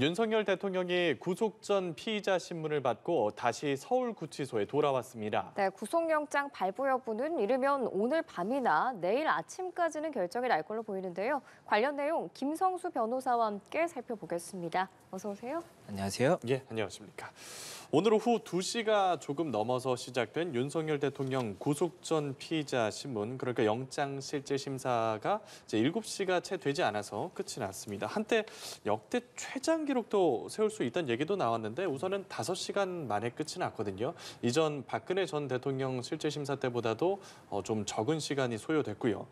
윤석열 대통령이 구속 전 피의자 신문을 받고 다시 서울구치소에 돌아왔습니다. 네, 구속영장 발부 여부는 이르면 오늘 밤이나 내일 아침까지는 결정이 날 걸로 보이는데요. 관련 내용 김성수 변호사와 함께 살펴보겠습니다. 어서 오세요. 안녕하세요. 예, 안녕하십니까. 오늘 오후 2시가 조금 넘어서 시작된 윤석열 대통령 구속 전 피의자 신문, 그러니까 영장실질심사가 이제 7시가 채 되지 않아서 끝이 났습니다. 한때 역대 최장 기록도 세울 수 있다는 얘기도 나왔는데 우선은 5시간 만에 끝이 났거든요. 이전 박근혜 전 대통령 실질심사 때보다도 좀 적은 시간이 소요됐고요.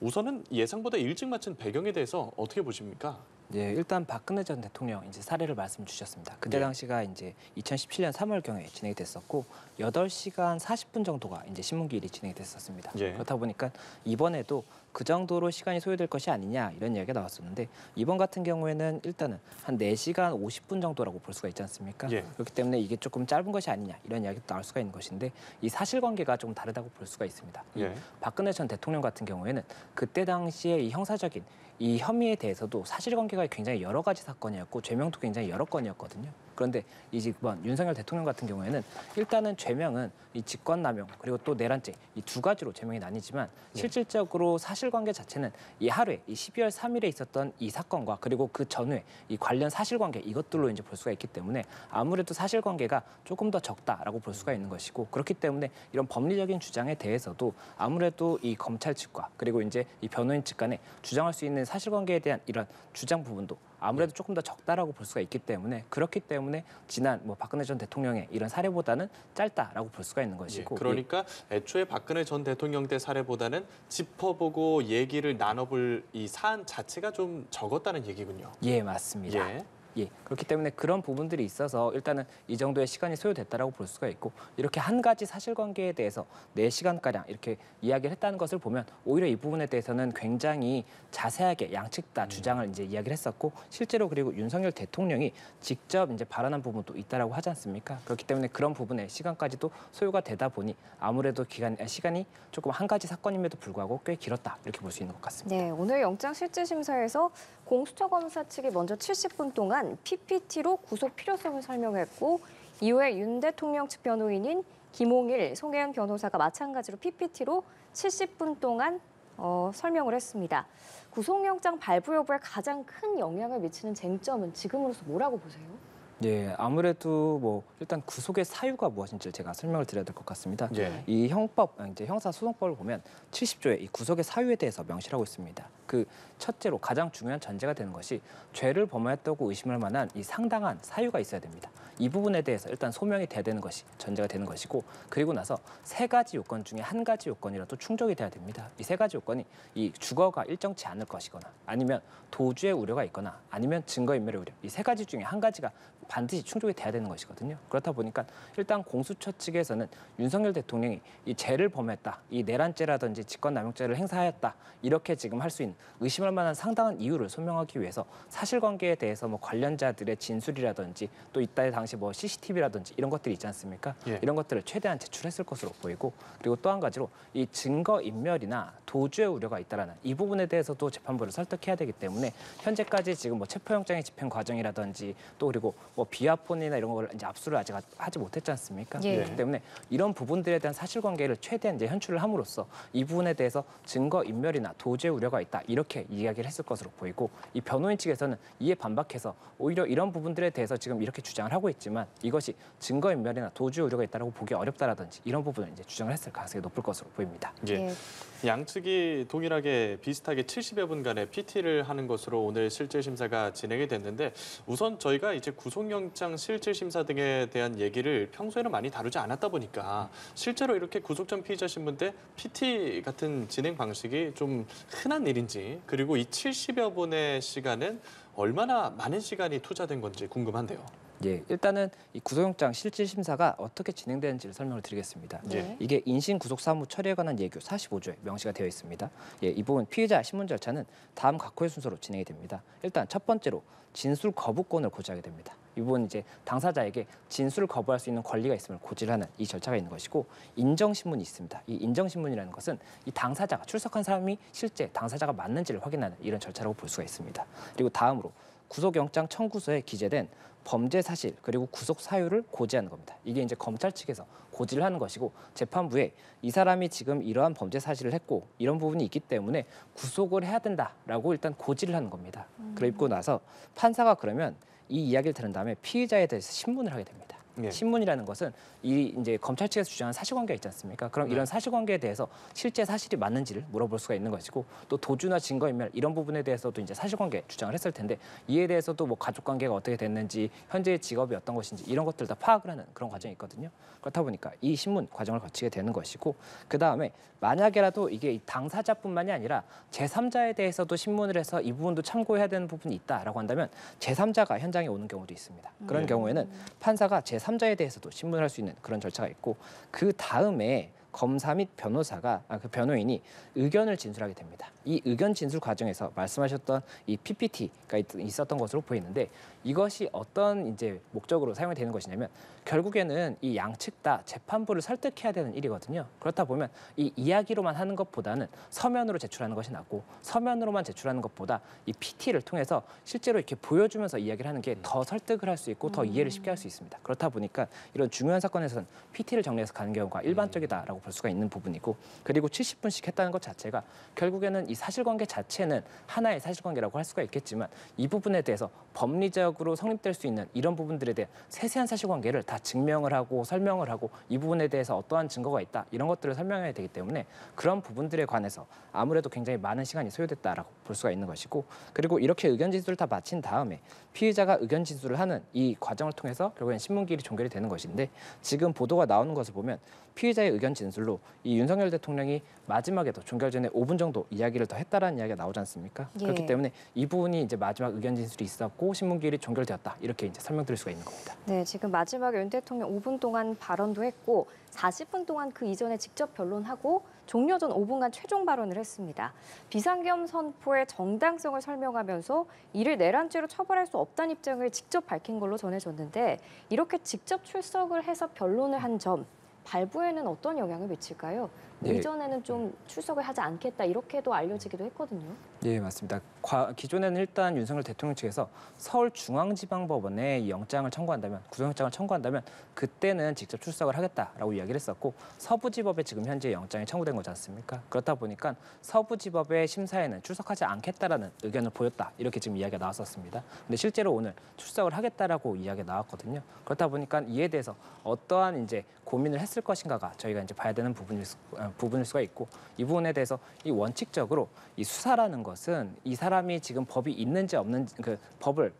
우선은 예상보다 일찍 마친 배경에 대해서 어떻게 보십니까? 예, 일단 박근혜 전 대통령 이제 사례를 말씀 주셨습니다. 그때 당시가 이제 2017년 3월경에 진행이 됐었고 8시간 40분 정도가 이제 신문기일이 진행이 됐었습니다. 예. 그렇다 보니까 이번에도 그 정도로 시간이 소요될 것이 아니냐 이런 이야기가 나왔었는데 이번 같은 경우에는 일단은 한 4시간 50분 정도라고 볼 수가 있지 않습니까? 예. 그렇기 때문에 이게 조금 짧은 것이 아니냐 이런 이야기도 나올 수가 있는 것인데 이 사실관계가 좀 다르다고 볼 수가 있습니다. 예. 박근혜 전 대통령 같은 경우에는 그때 당시에 이 형사적인 이 혐의에 대해서도 사실관계가 굉장히 여러 가지 사건이었고 죄명도 굉장히 여러 건이었거든요. 그런데 이번 윤석열 대통령 같은 경우에는 일단은 죄명은 이 직권남용 그리고 또 내란죄 이 두 가지로 죄명이 나뉘지만 실질적으로 사실관계 자체는 이 하루에 이 12월 3일에 있었던 이 사건과 그리고 그 전후에 이 관련 사실관계 이것들로 이제 볼 수가 있기 때문에 아무래도 사실관계가 조금 더 적다라고 볼 수가 있는 것이고 그렇기 때문에 이런 법리적인 주장에 대해서도 아무래도 이 검찰 측과 그리고 이제 이 변호인 측 간에 주장할 수 있는 사실관계에 대한 이런 주장 부분도 아무래도 조금 더 적다라고 볼 수가 있기 때문에 그렇기 때문에 지난 박근혜 전 대통령의 이런 사례보다는 짧다라고 볼 수가 있는 것이고 그러니까 애초에 박근혜 전 대통령 때 사례보다는 짚어보고 얘기를 나눠볼 이 사안 자체가 좀 적었다는 얘기군요. 예, 맞습니다. 예. 예, 그렇기 때문에 그런 부분들이 있어서 일단은 이 정도의 시간이 소요됐다라고 볼 수가 있고 이렇게 한 가지 사실관계에 대해서 4시간가량 이렇게 이야기를 했다는 것을 보면 오히려 이 부분에 대해서는 굉장히 자세하게 양측 다 주장을 이제 이야기를 했었고 실제로 그리고 윤석열 대통령이 직접 이제 발언한 부분도 있다라고 하지 않습니까? 그렇기 때문에 그런 부분에 시간까지도 소요가 되다 보니 아무래도 시간이 조금 한 가지 사건임에도 불구하고 꽤 길었다 이렇게 볼 수 있는 것 같습니다. 네, 오늘 영장실질심사에서 공수처 검사 측이 먼저 70분 동안 PPT로 구속 필요성을 설명했고 이후에 윤 대통령 측 변호인인 김홍일, 송혜연 변호사가 마찬가지로 PPT로 70분 동안 설명을 했습니다. 구속영장 발부 여부에 가장 큰 영향을 미치는 쟁점은 지금으로서 뭐라고 보세요? 예, 아무래도 일단 구속의 사유가 무엇인지를 제가 설명을 드려야 될 것 같습니다. 예. 이 이제 형사소송법을 보면 70조에 이 구속의 사유에 대해서 명시를 하고 있습니다. 그 첫째로 가장 중요한 전제가 되는 것이 죄를 범하였다고 의심할 만한 이 상당한 사유가 있어야 됩니다. 이 부분에 대해서 일단 소명이 돼야 되는 것이 전제가 되는 것이고 그리고 나서 3가지 요건 중에 한 가지 요건이라도 충족이 돼야 됩니다. 이 3가지 요건이 이 주거가 일정치 않을 것이거나 아니면 도주의 우려가 있거나 아니면 증거인멸의 우려 이 3가지 중에 한 가지가 반드시 충족이 돼야 되는 것이거든요. 그렇다 보니까 일단 공수처 측에서는 윤석열 대통령이 이 죄를 범했다, 이 내란죄라든지 직권남용죄를 행사하였다 이렇게 지금 할 수 있는 의심할 만한 상당한 이유를 소명하기 위해서 사실관계에 대해서 관련자들의 진술이라든지 또 이때 당시 CCTV라든지 이런 것들이 있지 않습니까? 예. 이런 것들을 최대한 제출했을 것으로 보이고 그리고 또 한 가지로 이 증거인멸이나 도주의 우려가 있다라는 이 부분에 대해서도 재판부를 설득해야 되기 때문에 현재까지 지금 체포영장의 집행 과정이라든지 또 그리고 비아폰이나 이런 걸 이제 압수를 아직 하지 못했지 않습니까? 예. 그렇기 때문에 이런 부분들에 대한 사실관계를 최대한 이제 현출을 함으로써 이 부분에 대해서 증거인멸이나 도주의 우려가 있다 이렇게 이야기를 했을 것으로 보이고 이 변호인 측에서는 이에 반박해서 오히려 이런 부분들에 대해서 지금 이렇게 주장을 하고 있지만 이것이 증거인멸이나 도주의 우려가 있다라고 보기 어렵다라든지 이런 부분을 이제 주장을 했을 가능성이 높을 것으로 보입니다. 예. 예. 양측이 동일하게 비슷하게 70여 분간의 PT를 하는 것으로 오늘 실질심사가 진행이 됐는데 우선 저희가 이제 구속영장 실질심사 등에 대한 얘기를 평소에는 많이 다루지 않았다 보니까 실제로 이렇게 구속 전 피의자 신문 때 PT 같은 진행 방식이 좀 흔한 일인지 그리고 이 70여 분의 시간은 얼마나 많은 시간이 투자된 건지 궁금한데요. 예, 일단은 이 구속영장 실질심사가 어떻게 진행되는지를 설명을 드리겠습니다. 네. 이게 인신구속사무 처리에 관한 예규 45조에 명시가 되어 있습니다. 예, 이 부분 피의자 신문 절차는 다음 각호의 순서로 진행이 됩니다. 일단 첫 번째로 진술 거부권을 고지하게 됩니다. 이 부분 이제 당사자에게 진술을 거부할 수 있는 권리가 있음을 고지를 하는 이 절차가 있는 것이고 인정신문이 있습니다. 이 인정신문이라는 것은 이 당사자가 출석한 사람이 실제 당사자가 맞는지를 확인하는 이런 절차라고 볼 수가 있습니다. 그리고 다음으로 구속영장 청구서에 기재된 범죄 사실 그리고 구속 사유를 고지하는 겁니다. 이게 이제 검찰 측에서 고지를 하는 것이고 재판부에 이 사람이 지금 이러한 범죄 사실을 했고 이런 부분이 있기 때문에 구속을 해야 된다라고 일단 고지를 하는 겁니다. 그리고 나서 판사가 그러면 이 이야기를 들은 다음에 피의자에 대해서 신문을 하게 됩니다. 예. 신문이라는 것은 이 이제 검찰 측에서 주장하는 사실관계가 있지 않습니까? 그럼 이런 사실관계에 대해서 실제 사실이 맞는지를 물어볼 수가 있는 것이고 또 도주나 증거인멸 이런 부분에 대해서도 이제 사실관계 주장을 했을 텐데 이에 대해서도 뭐 가족관계가 어떻게 됐는지 현재의 직업이 어떤 것인지 이런 것들 다 파악을 하는 그런 과정이 있거든요. 그렇다 보니까 이 신문 과정을 거치게 되는 것이고 그 다음에 만약에라도 이게 당사자뿐만이 아니라 제3자에 대해서도 신문을 해서 이 부분도 참고해야 되는 부분이 있다라고 한다면 제3자가 현장에 오는 경우도 있습니다. 그런 경우에는 판사가 제3자에 대해서도 신문을 할 수 있는 그런 절차가 있고 그 다음에 검사 및 변호사가 그 변호인이 의견을 진술하게 됩니다. 이 의견 진술 과정에서 말씀하셨던 이 PPT가 있었던 것으로 보이는데 이것이 어떤 이제 목적으로 사용이 되는 것이냐면 결국에는 이 양측 다 재판부를 설득해야 되는 일이거든요. 그렇다 보면 이 이야기로만 하는 것보다는 서면으로 제출하는 것이 낫고 서면으로만 제출하는 것보다 이 PT를 통해서 실제로 이렇게 보여주면서 이야기를 하는 게 더 설득을 할 수 있고 더 이해를 쉽게 할 수 있습니다. 그렇다 보니까 이런 중요한 사건에서는 PT를 정리해서 가는 경우가 일반적이다라고 볼 수가 있는 부분이고 그리고 70분씩 했다는 것 자체가 결국에는 이 사실관계 자체는 하나의 사실관계라고 할 수가 있겠지만 이 부분에 대해서 법리적으로 성립될 수 있는 이런 부분들에 대한 세세한 사실관계를 다 증명을 하고 설명을 하고 이 부분에 대해서 어떠한 증거가 있다 이런 것들을 설명해야 되기 때문에 그런 부분들에 관해서 아무래도 굉장히 많은 시간이 소요됐다라고 볼 수가 있는 것이고 그리고 이렇게 의견 진술을 다 마친 다음에 피의자가 의견 진술을 하는 이 과정을 통해서 결국엔 신문기일이 종결이 되는 것인데 지금 보도가 나오는 것을 보면 피의자의 의견 진술로 이 윤석열 대통령이 마지막에도 종결 전에 5분 정도 이야기를 더 했다라는 이야기가 나오지 않습니까? 예. 그렇기 때문에 이 부분이 이제 마지막 의견 진술이 있었고 신문기일이 종결되었다 이렇게 이제 설명드릴 수가 있는 겁니다. 네, 지금 마지막에 윤 대통령 5분 동안 발언도 했고 40분 동안 그 이전에 직접 변론하고 종료 전 5분간 최종 발언을 했습니다. 비상겸 선포의 정당성을 설명하면서 이를 내란죄로 처벌할 수 없다는 입장을 직접 밝힌 걸로 전해졌는데 이렇게 직접 출석을 해서 변론을 한 점 발부에는 어떤 영향을 미칠까요? 네. 이전에는 좀 출석을 하지 않겠다 이렇게도 알려지기도 했거든요. 예, 맞습니다. 기존에는 일단 윤석열 대통령 측에서 서울중앙지방법원에 이 영장을 청구한다면 구속영장을 청구한다면 그때는 직접 출석을 하겠다라고 이야기를 했었고 서부지법에 지금 현재 영장이 청구된 거지 않습니까? 그렇다 보니까 서부지법의 심사에는 출석하지 않겠다라는 의견을 보였다 이렇게 지금 이야기가 나왔었습니다. 근데 실제로 오늘 출석을 하겠다라고 이야기가 나왔거든요. 그렇다 보니까 이에 대해서 어떠한 이제 고민을 했을 것인가가 저희가 이제 봐야 되는 부분일 수가 있고 이 부분에 대해서 이 원칙적으로 이 수사라는 것은 이 사람이 지금 법이 있는지 없는지 그 법을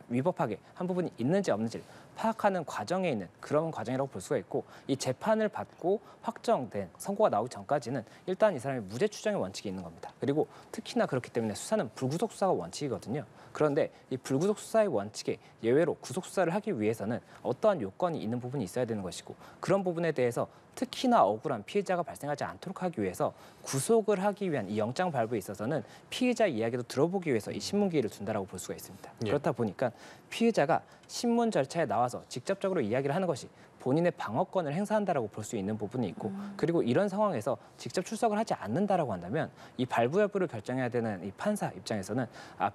위법하게 한 부분이 있는지 없는지를 파악하는 과정에 있는 그런 과정이라고 볼 수가 있고 이 재판을 받고 확정된 선고가 나오기 전까지는 일단 이 사람이 무죄 추정의 원칙이 있는 겁니다. 그리고 특히나 그렇기 때문에 수사는 불구속 수사가 원칙이거든요. 그런데 이 불구속 수사의 원칙에 예외로 구속 수사를 하기 위해서는 어떠한 요건이 있는 부분이 있어야 되는 것이고 그런 부분에 대해서 특히나 억울한 피해자가 발생하지 않도록 하기 위해서 구속을 하기 위한 이 영장 발부에 있어서는 피해자 이야기도 들어보기 위해서 이 신문 기회를 준다라고 볼 수가 있습니다. 예. 그렇다 보니까 피해자가 신문 절차에 나와서 직접적으로 이야기를 하는 것이 본인의 방어권을 행사한다라고 볼 수 있는 부분이 있고 그리고 이런 상황에서 직접 출석을 하지 않는다라고 한다면 이 발부 여부를 결정해야 되는 이 판사 입장에서는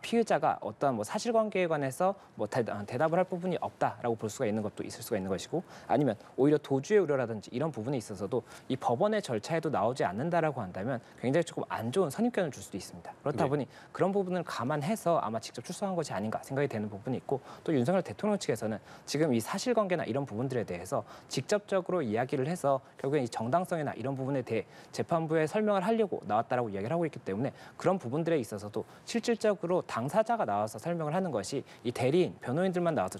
피해자가 어떠한 뭐 사실관계에 관해서 뭐 대답을 할 부분이 없다라고 볼 수가 있는 것도 있을 수가 있는 것이고 아니면 오히려 도주의 우려라든지 이런 부분에 있어서도 이 법원의 절차에도 나오지 않는다라고 한다면 굉장히 조금 안 좋은 선입견을 줄 수도 있습니다. 그렇다 네. 보니 그런 부분을 감안해서 아마 직접 출석한 것이 아닌가 생각이 되는 부분이 있고 또 윤석열 대통령 측에서는 지금 이 사실관계나 이런 부분들에 대해서 직접적으로 이야기를 해서 결국엔 이 정당성이나 이런 부분에 대해 재판부에 설명을 하려고 나왔다라고 이야기를 하고 있기 때문에 그런 부분들에 있어서도 실질적으로 당사자가 나와서 설명을 하는 것이 이 대리인, 변호인들만 나와서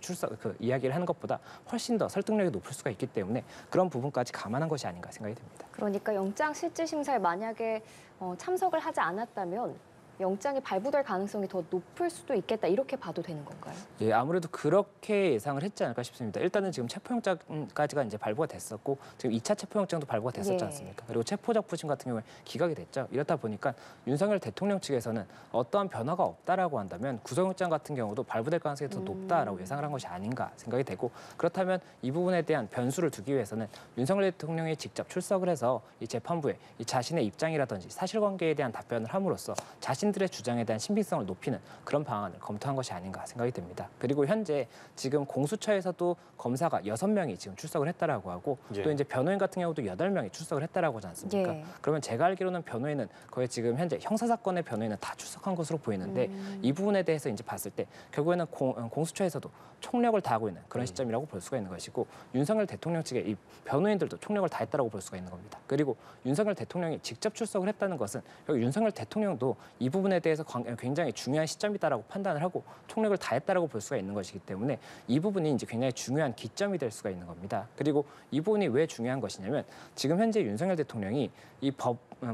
이야기를 하는 것보다 훨씬 더 설득력이 높을 수가 있기 때문에 그런 부분까지 감안한 것이 아닌가 생각이 듭니다. 그러니까 영장 실질 심사에 만약에 참석을 하지 않았다면 영장이 발부될 가능성이 더 높을 수도 있겠다 이렇게 봐도 되는 건가요? 예, 아무래도 그렇게 예상을 했지 않을까 싶습니다. 일단은 지금 체포영장까지가 이제 발부가 됐었고 지금 2차 체포영장도 발부가 됐었지 예. 않습니까? 그리고 체포적 부심 같은 경우에 기각이 됐죠. 이렇다 보니까 윤석열 대통령 측에서는 어떠한 변화가 없다라고 한다면 구속영장 같은 경우도 발부될 가능성이 더 높다라고 예상을 한 것이 아닌가 생각이 되고 그렇다면 이 부분에 대한 변수를 두기 위해서는 윤석열 대통령이 직접 출석을 해서 이 재판부에 이 자신의 입장이라든지 사실관계에 대한 답변을 함으로써 자신들의 본인들의 주장에 대한 신빙성을 높이는 그런 방안을 검토한 것이 아닌가 생각이 듭니다. 그리고 현재 지금 공수처에서도 검사가 6명이 지금 출석을 했다라고 하고 또 이제 변호인 같은 경우도 8명이 출석을 했다라고 하지 않습니까? 그러면 제가 알기로는 변호인은 거의 지금 현재 형사사건의 변호인은 다 출석한 것으로 보이는데 이 부분에 대해서 이제 봤을 때 결국에는 공수처에서도 총력을 다하고 있는 그런 시점이라고 볼 수가 있는 것이고 윤석열 대통령 측의 이 변호인들도 총력을 다했다라고 볼 수가 있는 겁니다. 그리고 윤석열 대통령이 직접 출석을 했다는 것은 윤석열 대통령도 이 부분에 대해서 굉장히 중요한 시점이다라고 판단을 하고 총력을 다했다라고 볼 수가 있는 것이기 때문에 이 부분이 이제 굉장히 중요한 기점이 될 수가 있는 겁니다. 그리고 이 부분이 왜 중요한 것이냐면 지금 현재 윤석열 대통령이 이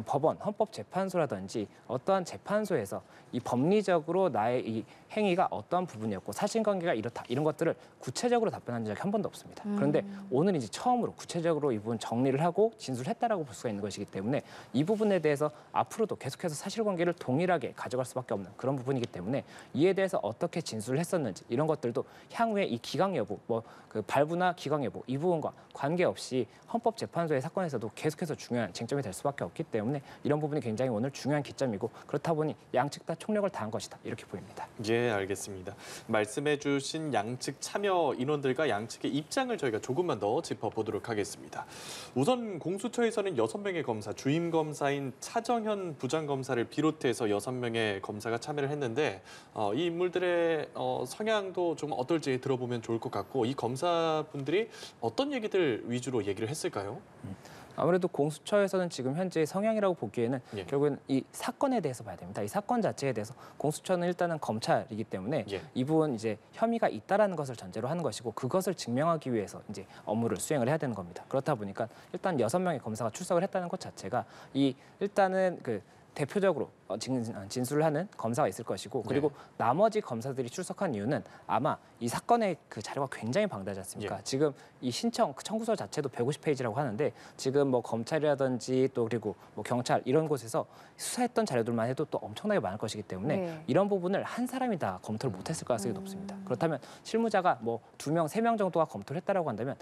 법원, 헌법재판소라든지 어떠한 재판소에서 이 법리적으로 나의 이 행위가 어떠한 부분이었고 사실관계가 이렇다 이런 것들을 구체적으로 답변한 적이 한 번도 없습니다. 그런데 오늘 이제 처음으로 구체적으로 이 부분 정리를 하고 진술했다라고 볼 수가 있는 것이기 때문에 이 부분에 대해서 앞으로도 계속해서 사실관계를 동일하게 가져갈 수밖에 없는 그런 부분이기 때문에 이에 대해서 어떻게 진술을 했었는지 이런 것들도 향후에 이 기각 여부, 그 발부나 기각 여부 이 부분과 관계없이 헌법재판소의 사건에서도 계속해서 중요한 쟁점이 될 수밖에 없기 때문에 이런 부분이 굉장히 오늘 중요한 기점이고 그렇다 보니 양측 다 총력을 다한 것이다 이렇게 보입니다. 예, 알겠습니다. 말씀해주신 양측 참여 인원들과 양측의 입장을 저희가 조금만 더 짚어보도록 하겠습니다. 우선 공수처에서는 6명의 검사, 주임 검사인 차정현 부장검사를 비롯해서 6명의 검사가 참여를 했는데 이 인물들의 성향도 좀 어떨지 들어보면 좋을 것 같고 이 검사분들이 어떤 얘기들 위주로 얘기를 했을까요? 아무래도 공수처에서는 지금 현재 성향이라고 보기에는 예. 결국은 이 사건에 대해서 봐야 됩니다. 이 사건 자체에 대해서 공수처는 일단은 검찰이기 때문에 예. 이 부분 이제 혐의가 있다라는 것을 전제로 하는 것이고 그것을 증명하기 위해서 이제 업무를 수행을 해야 되는 겁니다. 그렇다 보니까 일단 6명의 검사가 출석을 했다는 것 자체가 이 일단은 그 대표적으로 진술을 하는 검사가 있을 것이고 그리고 나머지 검사들이 출석한 이유는 아마 이 사건의 그 자료가 굉장히 방대하지 않습니까? 예. 지금 이 신청 청구서 자체도 150페이지라고 하는데 지금 뭐 검찰이라든지 또 그리고 뭐 경찰 이런 곳에서 수사했던 자료들만 해도 또 엄청나게 많을 것이기 때문에 이런 부분을 한 사람이 다 검토를 못했을 가능성이 높습니다. 그렇다면 실무자가 뭐 2명, 3명 정도가 검토를 했다라고 한다면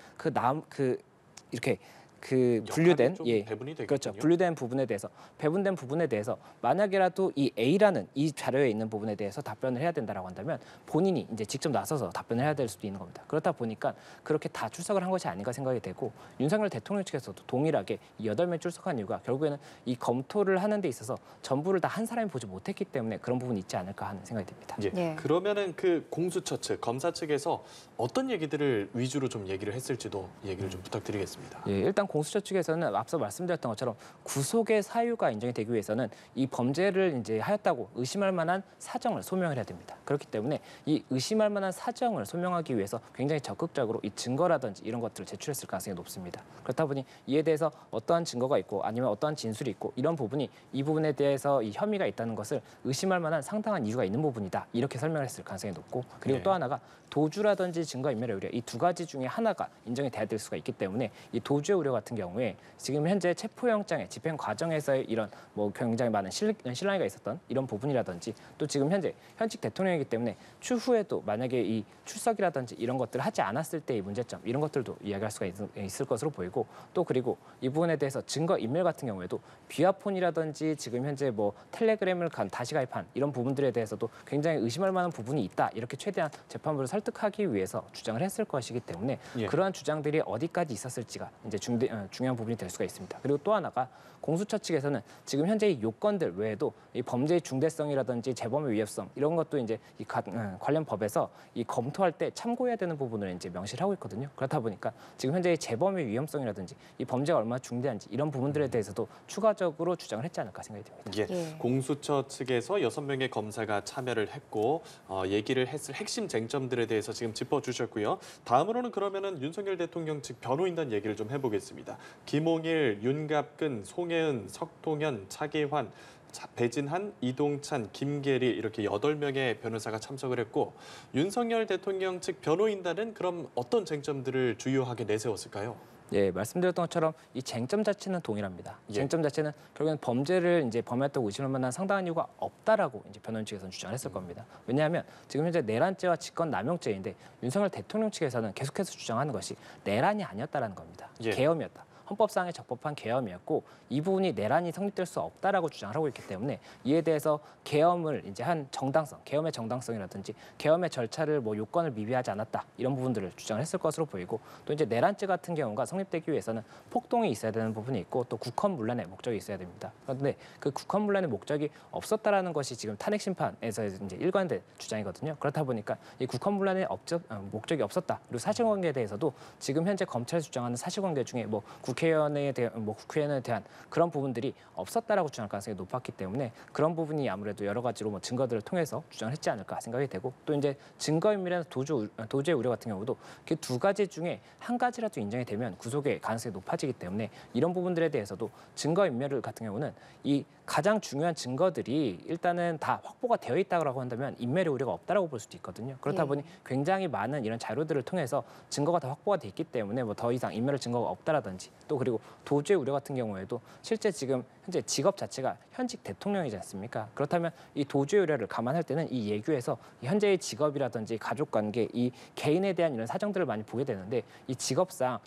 이렇게 그 분류된 배분이 되겠군요. 그렇죠. 분류된 부분에 대해서 배분된 부분에 대해서 만약이라도 이 A라는 이 자료에 있는 부분에 대해서 답변을 해야 된다라고 한다면 본인이 이제 직접 나서서 답변을 해야 될 수도 있는 겁니다. 그렇다 보니까 그렇게 다 출석을 한 것이 아닌가 생각이 되고 윤석열 대통령 측에서도 동일하게 이 8명 출석한 이유가 결국에는 이 검토를 하는 데 있어서 전부를 다 한 사람이 보지 못했기 때문에 그런 부분이 있지 않을까 하는 생각이 듭니다. 예. 그러면은 그 공수처 측, 검사 측에서 어떤 얘기들을 위주로 좀 얘기를 했을지도 얘기를 좀 부탁드리겠습니다. 예, 일단 공수처 측에서는 앞서 말씀드렸던 것처럼 구속의 사유가 인정이 되기 위해서는 이 범죄를 이제 하였다고 의심할 만한 사정을 소명을 해야 됩니다. 그렇기 때문에 이 의심할 만한 사정을 소명하기 위해서 굉장히 적극적으로 이 증거라든지 이런 것들을 제출했을 가능성이 높습니다. 그렇다 보니 이에 대해서 어떠한 증거가 있고 아니면 어떠한 진술이 있고 이런 부분이 이 부분에 대해서 이 혐의가 있다는 것을 의심할 만한 상당한 이유가 있는 부분이다. 이렇게 설명을 했을 가능성이 높고 그리고 또 하나가 도주라든지 증거인멸의 우려 이 2가지 중에 하나가 인정이 돼야 될 수가 있기 때문에 이 도주의 우려 같은 경우에 지금 현재 체포영장의 집행 과정에서의 이런 뭐 굉장히 많은 실랑이가 있었던 이런 부분이라든지 또 지금 현재 현직 대통령이기 때문에 추후에도 만약에 이 출석이라든지 이런 것들을 하지 않았을 때의 문제점 이런 것들도 이야기할 수가 있을 것으로 보이고 또 그리고 이 부분에 대해서 증거인멸 같은 경우에도 비화폰이라든지 지금 현재 뭐 텔레그램을 다시 가입한 이런 부분들에 대해서도 굉장히 의심할 만한 부분이 있다 이렇게 최대한 재판부를 설득하기 위해서 주장을 했을 것이기 때문에 그러한 주장들이 어디까지 있었을지가 이제 중요한 부분이 될 수가 있습니다. 그리고 또 하나가 공수처 측에서는 지금 현재 이 요건들 외에도 이 범죄의 중대성이라든지 재범의 위협성 이런 것도 이제 이 관련 법에서 이 검토할 때 참고해야 되는 부분을 이제 명시를 하고 있거든요. 그렇다 보니까 지금 현재 이 재범의 위험성이라든지 이 범죄가 얼마나 중대한지 이런 부분들에 대해서도 추가적으로 주장을 했지 않을까 생각이 듭니다. 공수처 측에서 6명의 검사가 참여를 했고 얘기를 했을 핵심 쟁점들에 대해서 지금 짚어주셨고요. 다음으로는 그러면은 윤석열 대통령 측 변호인단 얘기를 좀 해보겠습니다. 김홍일, 윤갑근, 송혜은, 석동현, 차기환, 배진한, 이동찬, 김계리 이렇게 8명의 변호사가 참석을 했고 윤석열 대통령 측 변호인단은 그럼 어떤 쟁점들을 주요하게 내세웠을까요? 예, 말씀드렸던 것처럼 이 쟁점 자체는 동일합니다. 쟁점 자체는 결국엔 범죄를 이제 범했다고 의심할 만한 상당한 이유가 없다라고 이제 변호인 측에서는 주장을 했을 겁니다. 왜냐하면 지금 현재 내란죄와 직권남용죄인데 윤석열 대통령 측에서는 계속해서 주장하는 것이 내란이 아니었다라는 겁니다. 계엄이었다. 헌법상의 적법한 계엄이었고 이 부분이 내란이 성립될 수 없다라고 주장을 하고 있기 때문에 이에 대해서 계엄을 이제 한 정당성, 계엄의 정당성이라든지 계엄의 절차를 뭐 요건을 미비하지 않았다 이런 부분들을 주장을 했을 것으로 보이고 또 이제 내란죄 같은 경우가 성립되기 위해서는 폭동이 있어야 되는 부분이 있고 또 국헌문란의 목적이 있어야 됩니다. 그런데 그 국헌문란의 목적이 없었다라는 것이 지금 탄핵 심판에서 이제 일관된 주장이거든요. 그렇다 보니까 이 국헌문란의 목적이 없었다. 그리고 사실관계에 대해서도 지금 현재 검찰에서 주장하는 사실관계 중에 뭐 국회의원에 대한 그런 부분들이 없었다라고 주장할 가능성이 높았기 때문에 그런 부분이 아무래도 여러 가지로 뭐 증거들을 통해서 주장을 했지 않을까 생각이 되고 또 이제 증거인멸이나 도주의 우려 같은 경우도 그 두 가지 중에 한 가지라도 인정이 되면 구속의 가능성이 높아지기 때문에 이런 부분들에 대해서도 증거인멸 같은 경우는 이 가장 중요한 증거들이 일단은 다 확보가 되어 있다고 한다면 인멸의 우려가 없다라고 볼 수도 있거든요. 그렇다 보니 굉장히 많은 이런 자료들을 통해서 증거가 다 확보가 돼 있기 때문에 뭐 더 이상 인멸의 증거가 없다라든지 또 그리고 도주의 우려 같은 경우에도 실제 지금 현재 직업 자체가 현직 대통령이지 않습니까? 그렇다면 이 도주의 우려를 감안할 때는 이 예규에서 현재의 직업이라든지 가족관계, 이 개인에 대한 이런 사정들을 많이 보게 되는데 이 직업상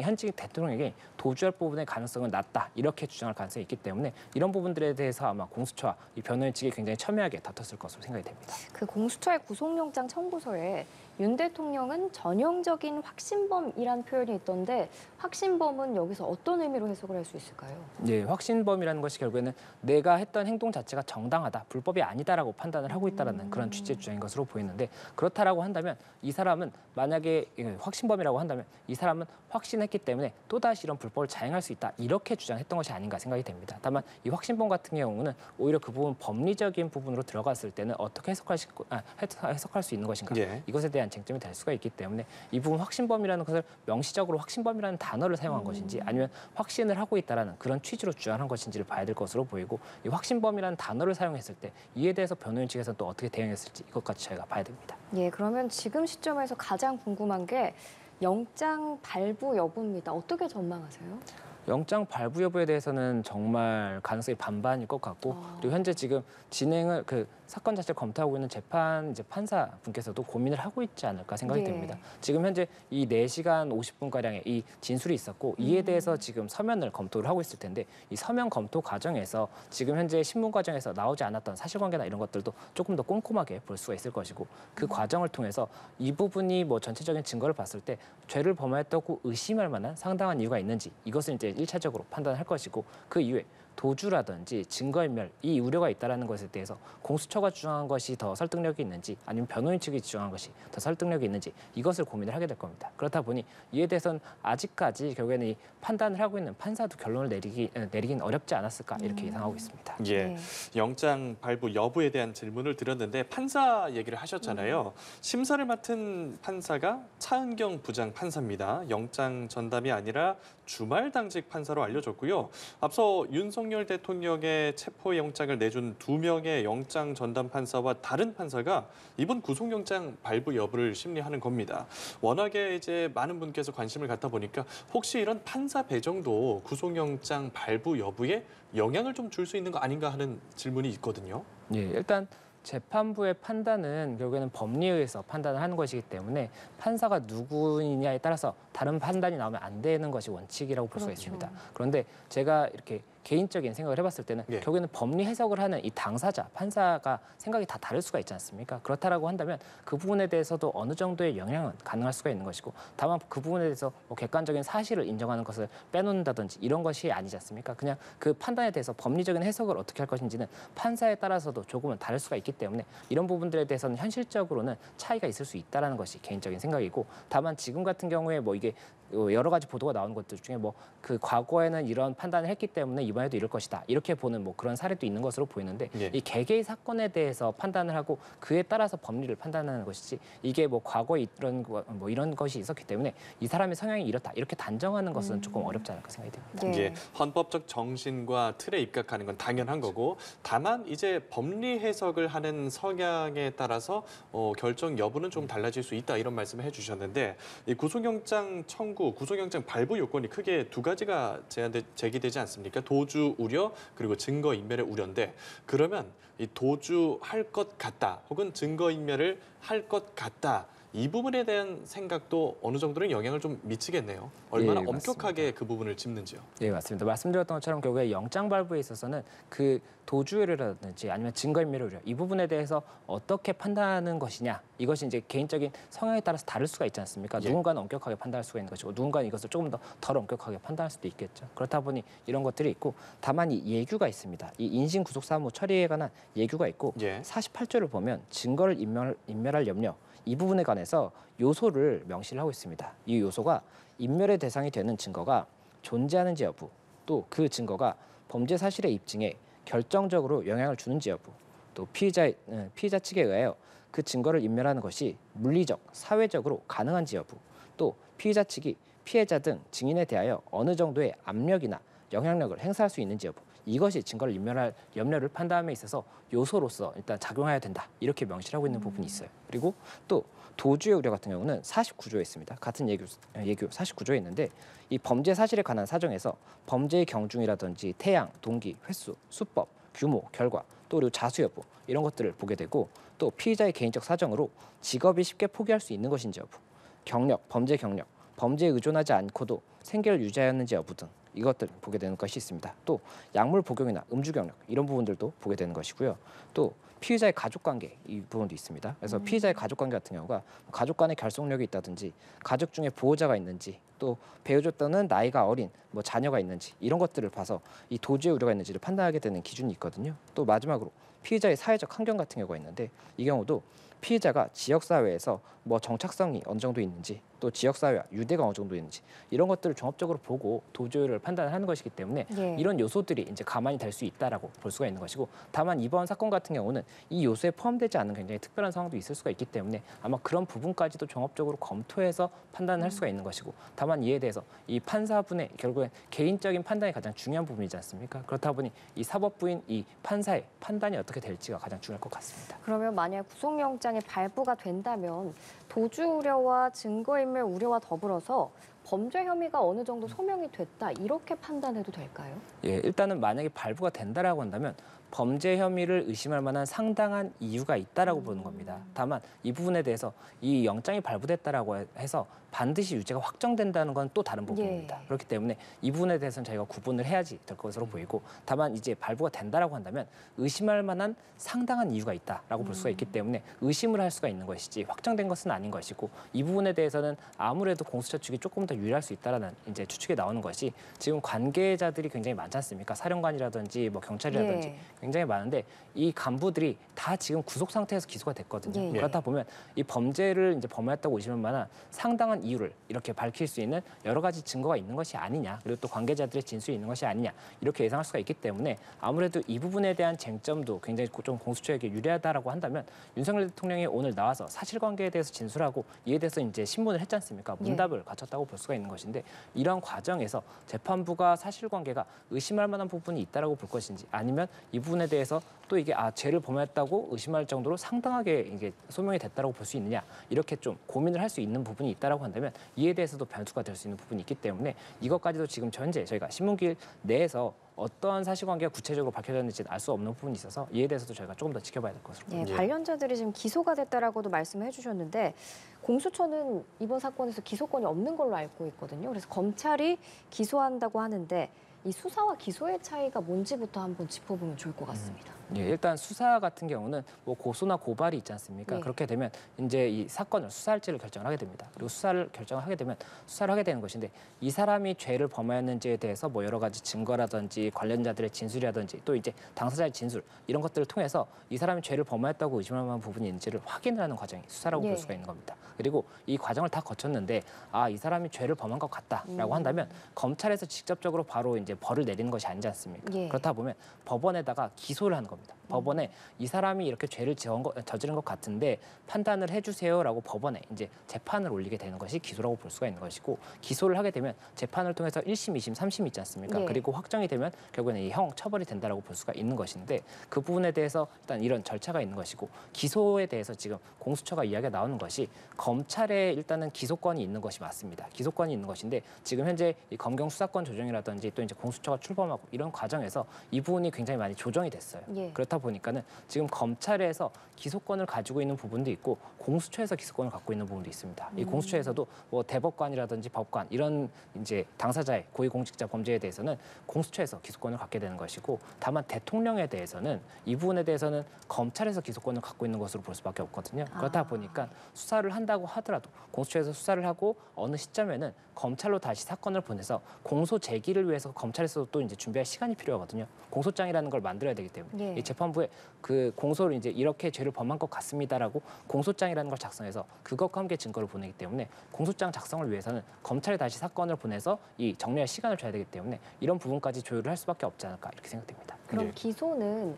현직 대통령에게 도주할 부분의 가능성은 낮다 이렇게 주장할 가능성이 있기 때문에 이런 부분들에 대해서 아마 공수처와 이 변호인 측이 굉장히 첨예하게 다퉜을 것으로 생각이 됩니다. 그 공수처의 구속영장 청구서에 윤 대통령은 전형적인 확신범이란 표현이 있던데 확신범은 여기서 어떤 의미로 해석을 할 수 있을까요? 네, 확신범이라는 것이 결국에는 내가 했던 행동 자체가 정당하다, 불법이 아니다라고 판단을 하고 있다는 그런 취지의 주장인 것으로 보이는데 그렇다라고 한다면 이 사람은 만약에 확신범이라고 한다면 이 사람은 확신했기 때문에 또다시 이런 불법을 자행할 수 있다 이렇게 주장했던 것이 아닌가 생각이 됩니다. 다만 이 확신범 같은 경우는 오히려 그 부분 법리적인 부분으로 들어갔을 때는 어떻게 해석할 수 있는 것인가 이것에 대한 쟁점이 될 수가 있기 때문에 이 부분 확신범이라는 것을 명시적으로 확신범이라는 단어를 사용한 것인지 아니면 확신을 하고 있다라는 그런 취지로 주장한 것인지를 봐야 될 것으로 보이고 이 확신범이라는 단어를 사용했을 때 이에 대해서 변호인 측에서는 또 어떻게 대응했을지 이것까지 저희가 봐야 됩니다. 예, 그러면 지금 시점에서 가장 궁금한 게 영장 발부 여부입니다. 어떻게 전망하세요? 영장 발부 여부에 대해서는 정말 가능성이 반반일 것 같고 그리고 현재 지금 진행을 사건 자체를 검토하고 있는 판사 분께서도 고민을 하고 있지 않을까 생각이 됩니다. 지금 현재 이 4시간 50분가량의 이 진술이 있었고 이에 대해서 지금 서면을 검토를 하고 있을 텐데 이 서면 검토 과정에서 지금 현재 신문 과정에서 나오지 않았던 사실관계나 이런 것들도 조금 더 꼼꼼하게 볼 수가 있을 것이고 그 과정을 통해서 이 부분이 뭐 전체적인 증거를 봤을 때 죄를 범하였다고 의심할 만한 상당한 이유가 있는지 이것을 이제 1차적으로 판단할 것이고 그 이후에 도주라든지 증거인멸 이 우려가 있다는 것에 대해서 공수처가 주장한 것이 더 설득력이 있는지 아니면 변호인 측이 주장한 것이 더 설득력이 있는지 이것을 고민을 하게 될 겁니다. 그렇다 보니 이에 대해서는 아직까지 결국에는 이 판단을 하고 있는 판사도 결론을 내리긴 어렵지 않았을까 이렇게 예상하고 있습니다. 예, 영장 발부 여부에 대한 질문을 드렸는데 판사 얘기를 하셨잖아요. 심사를 맡은 판사가 차은경 부장 판사입니다. 영장 전담이 아니라 주말 당직 판사로 알려졌고요. 앞서 윤석열 대통령의 체포영장을 내준 2명의 영장 전담 판사와 다른 판사가 이번 구속영장 발부 여부를 심리하는 겁니다. 워낙에 이제 많은 분께서 관심을 갖다 보니까 혹시 이런 판사 배정도 구속영장 발부 여부에 영향을 좀 줄 수 있는 거 아닌가 하는 질문이 있거든요. 예, 일단 재판부의 판단은 결국에는 법리에 의해서 판단을 하는 것이기 때문에 판사가 누구이냐에 따라서 다른 판단이 나오면 안 되는 것이 원칙이라고 볼 수가 있습니다. 그런데 제가 이렇게 개인적인 생각을 해봤을 때는 결국에는 법리 해석을 하는 이 당사자, 판사가 생각이 다 다를 수가 있지 않습니까? 그렇다라고 한다면 그 부분에 대해서도 어느 정도의 영향은 가능할 수가 있는 것이고 다만 그 부분에 대해서 뭐 객관적인 사실을 인정하는 것을 빼놓는다든지 이런 것이 아니지 않습니까? 그냥 그 판단에 대해서 법리적인 해석을 어떻게 할 것인지는 판사에 따라서도 조금은 다를 수가 있기 때문에 이런 부분들에 대해서는 현실적으로는 차이가 있을 수 있다는 것이 개인적인 생각이고 다만 지금 같은 경우에 뭐 이게 여러 가지 보도가 나오는 것들 중에 뭐 그 과거에는 이런 판단을 했기 때문에 이번에도 이럴 것이다 이렇게 보는 뭐 그런 사례도 있는 것으로 보이는데 이 개개의 사건에 대해서 판단을 하고 그에 따라서 법리를 판단하는 것이지 이게 뭐 과거에 이런 것이 있었기 때문에 이 사람의 성향이 이렇다 이렇게 단정하는 것은 조금 어렵지 않을까 생각이 듭니다. 예, 헌법적 정신과 틀에 입각하는 건 당연한 거고 다만 이제 법리 해석을 하는 성향에 따라서 결정 여부는 좀 달라질 수 있다 이런 말씀을 해주셨는데 이 구속영장 청구, 구속영장 발부 요건이 크게 두 가지가 제기되지 않습니까? 도주 우려 그리고 증거인멸의 우려인데 그러면 이 도주할 것 같다 혹은 증거인멸을 할 것 같다 이 부분에 대한 생각도 어느 정도는 영향을 좀 미치겠네요. 얼마나 예, 엄격하게 그 부분을 짚는지요. 네, 맞습니다. 말씀드렸던 것처럼 결국에 영장 발부에 있어서는 그 도주우려라든지 아니면 증거인멸 우려 이 부분에 대해서 어떻게 판단하는 것이냐 이것이 이제 개인적인 성향에 따라서 다를 수가 있지 않습니까? 예. 누군가는 엄격하게 판단할 수가 있는 것이고 누군가는 이것을 조금 더 덜 엄격하게 판단할 수도 있겠죠. 그렇다 보니 이런 것들이 있고 다만 이 예규가 있습니다. 이 인신 구속 사무 처리에 관한 예규가 있고 예. 48조를 보면 증거를 인멸할 염려 이 부분에 관해서 요소를 명시를 하고 있습니다. 이 요소가 인멸의 대상이 되는 증거가 존재하는지 여부, 또 그 증거가 범죄 사실의 입증에 결정적으로 영향을 주는지 여부, 또 피의자 측에 의하여 그 증거를 인멸하는 것이 물리적, 사회적으로 가능한지 여부, 또 피의자 측이 피해자 등 증인에 대하여 어느 정도의 압력이나 영향력을 행사할 수 있는지 여부, 이것이 증거를 인멸할 염려를 판단함에 있어서 요소로서 일단 작용해야 된다. 이렇게 명시를 하고 있는 부분이 있어요. 그리고 또 도주의 우려 같은 경우는 49조에 있습니다. 같은 예규 49조에 있는데 이 범죄 사실에 관한 사정에서 범죄의 경중이라든지 태양, 동기, 횟수, 수법, 규모, 결과, 또 그리고 자수 여부 이런 것들을 보게 되고 또 피의자의 개인적 사정으로 직업이 쉽게 포기할 수 있는 것인지 여부, 경력, 범죄에 의존하지 않고도 생계를 유지하였는지 여부 등 이것들 보게 되는 것이 있습니다. 또 약물 복용이나 음주 경력 이런 부분들도 보게 되는 것이고요. 또 피의자의 가족관계 이 부분도 있습니다. 그래서 피의자의 가족관계 같은 경우가 가족 간의 결속력이 있다든지 가족 중에 보호자가 있는지 또 배우자 또는 나이가 어린 뭐 자녀가 있는지 이런 것들을 봐서 이 도주의 우려가 있는지를 판단하게 되는 기준이 있거든요. 또 마지막으로 피의자의 사회적 환경 같은 경우가 있는데 이 경우도 피의자가 지역사회에서 뭐 정착성이 어느 정도 있는지 또 지역사회와 유대가 어느 정도 있는지 이런 것들을 종합적으로 보고 도주를 판단하는 것이기 때문에 예. 이런 요소들이 이제 가만히 될 수 있다라고 볼 수가 있는 것이고 다만 이번 사건 같은 경우는 이 요소에 포함되지 않은 굉장히 특별한 상황도 있을 수가 있기 때문에 아마 그런 부분까지도 종합적으로 검토해서 판단을 할 수가 있는 것이고 다만 이에 대해서 이 판사분의 결국엔 개인적인 판단이 가장 중요한 부분이지 않습니까? 그렇다 보니 이 사법부인 이 판사의 판단이 어떻게 될지가 가장 중요할 것 같습니다. 그러면 만약 구속영장이 발부가 된다면 도주 우려와 증거인멸 우려와 더불어서 범죄 혐의가 어느 정도 소명이 됐다 이렇게 판단해도 될까요? 예, 일단은 만약에 발부가 된다라고 한다면 범죄 혐의를 의심할 만한 상당한 이유가 있다라고 보는 겁니다. 다만 이 부분에 대해서 이 영장이 발부됐다라고 해서 반드시 유죄가 확정된다는 건 또 다른 부분입니다. 예. 그렇기 때문에 이 부분에 대해서는 저희가 구분을 해야지 될 것으로 보이고 다만 이제 발부가 된다라고 한다면 의심할 만한 상당한 이유가 있다라고 볼 수가 있기 때문에 의심을 할 수가 있는 것이지 확정된 것은 아닌 것이고 이 부분에 대해서는 아무래도 공수처 측이 조금 더 유리할 수 있다라는 이제 추측이 나오는 것이 지금 관계자들이 굉장히 많지 않습니까? 사령관이라든지 뭐 경찰이라든지 예. 굉장히 많은데 이 간부들이 다 지금 구속 상태에서 기소가 됐거든요. 예. 그렇다 보면 이 범죄를 이제 범했다고 의심할 만한 상당한 이유를 이렇게 밝힐 수 있는 여러 가지 증거가 있는 것이 아니냐, 그리고 또 관계자들의 진술이 있는 것이 아니냐 이렇게 예상할 수가 있기 때문에 아무래도 이 부분에 대한 쟁점도 굉장히 좀 공수처에게 유리하다라고 한다면 윤석열 대통령이 오늘 나와서 사실관계에 대해서 진술하고 이에 대해서 이제 신문을 했지 않습니까? 문답을 갖췄다고 볼 수가 있는 것인데 이러한 과정에서 재판부가 사실관계가 의심할 만한 부분이 있다라고 볼 것인지 아니면 이 부분에 대해서 또 이게 죄를 범했다고 의심할 정도로 상당하게 이게 소명이 됐다라고 볼 수 있느냐 이렇게 좀 고민을 할 수 있는 부분이 있다라고 한다면 이에 대해서도 변수가 될 수 있는 부분이 있기 때문에 이것까지도 지금 현재 저희가 신문길 내에서 어떠한 사실관계가 구체적으로 밝혀졌는지는 알 수 없는 부분이 있어서 이에 대해서도 저희가 조금 더 지켜봐야 될 것으로 예, 보입니다. 예. 관련자들이 지금 기소가 됐다라고도 말씀해 주셨는데 공수처는 이번 사건에서 기소권이 없는 걸로 알고 있거든요. 그래서 검찰이 기소한다고 하는데 이 수사와 기소의 차이가 뭔지부터 한번 짚어보면 좋을 것 같습니다. 예, 일단 수사 같은 경우는 뭐 고소나 고발이 있지 않습니까? 네. 그렇게 되면 이제 이 사건을 수사할지를 결정을 하게 됩니다. 그리고 수사를 결정을 하게 되면 수사를 하게 되는 것인데 이 사람이 죄를 범했는지에 대해서 뭐 여러 가지 증거라든지 관련자들의 진술이라든지 또 이제 당사자의 진술 이런 것들을 통해서 이 사람이 죄를 범했다고 의심할 만한 부분이 있는지를 확인을 하는 과정이 수사라고 예. 볼 수가 있는 겁니다. 그리고 이 과정을 다 거쳤는데 이 사람이 죄를 범한 것 같다라고 한다면 검찰에서 직접적으로 바로 이제 벌을 내리는 것이 아니지 않습니까? 예. 그렇다 보면 법원에다가 기소를 하는 겁니다. 법원에 이 사람이 이렇게 죄를 저지른 것 같은데 판단을 해주세요라고 법원에 이제 재판을 올리게 되는 것이 기소라고 볼 수가 있는 것이고 기소를 하게 되면 재판을 통해서 1심, 2심, 3심 있지 않습니까? 예. 그리고 확정이 되면 결국에는 이 형 처벌이 된다라고 볼 수가 있는 것인데 그 부분에 대해서 일단 이런 절차가 있는 것이고 기소에 대해서 지금 공수처가 이야기가 나오는 것이 검찰에 일단은 기소권이 있는 것이 맞습니다. 기소권이 있는 것인데 지금 현재 이 검경 수사권 조정이라든지 또 이제 공수처가 출범하고 이런 과정에서 이 부분이 굉장히 많이 조정이 됐어요. 예. 예. 그렇다 보니까는 지금 검찰에서 기소권을 가지고 있는 부분도 있고 공수처에서 기소권을 갖고 있는 부분도 있습니다. 이 공수처에서도 뭐 대법관이라든지 법관 이런 이제 당사자의 고위공직자 범죄에 대해서는 공수처에서 기소권을 갖게 되는 것이고, 다만 대통령에 대해서는 이 부분에 대해서는 검찰에서 기소권을 갖고 있는 것으로 볼 수밖에 없거든요. 그렇다 보니까 수사를 한다고 하더라도 공수처에서 수사를 하고 어느 시점에는 검찰로 다시 사건을 보내서 공소 제기를 위해서 검찰에서 또 이제 준비할 시간이 필요하거든요. 공소장이라는 걸 만들어야 되기 때문에 예. 이 재판부에 그 공소를 이제 이렇게 죄를 범한 것 같습니다라고 공소장이라는 걸 작성해서 그것과 함께 증거를 보내기 때문에 공소장 작성을 위해서는 검찰에 다시 사건을 보내서 이 정리할 시간을 줘야 되기 때문에 이런 부분까지 조율을 할 수밖에 없지 않을까 이렇게 생각됩니다. 그럼 예. 기소는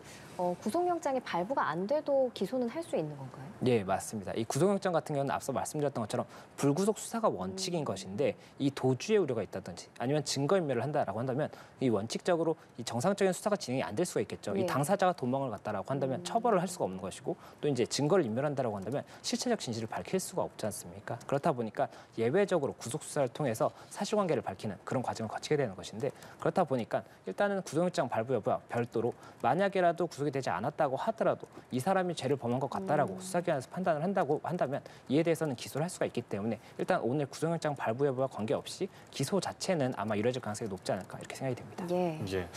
구속영장이 발부가 안 돼도 기소는 할 수 있는 건가요? 예, 맞습니다. 이 구속영장 같은 경우는 앞서 말씀드렸던 것처럼 불구속 수사가 원칙인 것인데 이 도주의 우려가 있다든지 아니면 증거인멸을 한다라고 한다면 이 원칙적으로 이 정상적인 수사가 진행이 안 될 수가 있겠죠. 예. 이 당사자가 도망을 갔다라고 한다면 처벌을 할 수가 없는 것이고, 또 이제 증거를 인멸한다라고 한다면 실체적 진실을 밝힐 수가 없지 않습니까? 그렇다 보니까 예외적으로 구속 수사를 통해서 사실관계를 밝히는 그런 과정을 거치게 되는 것인데, 그렇다 보니까 일단은 구속영장 발부 여부와 별도로 만약에라도 구속이 되지 않았다고 하더라도 이 사람이 죄를 범한 것 같다라고 수사기관에서 판단을 한다고 한다면 이에 대해서는 기소를 할 수가 있기 때문에 일단 오늘 구속영장 발부 여부와 관계없이 기소 자체는 아마 이루어질 가능성이 높지 않을까 이렇게 생각이 됩니다. 예. 예.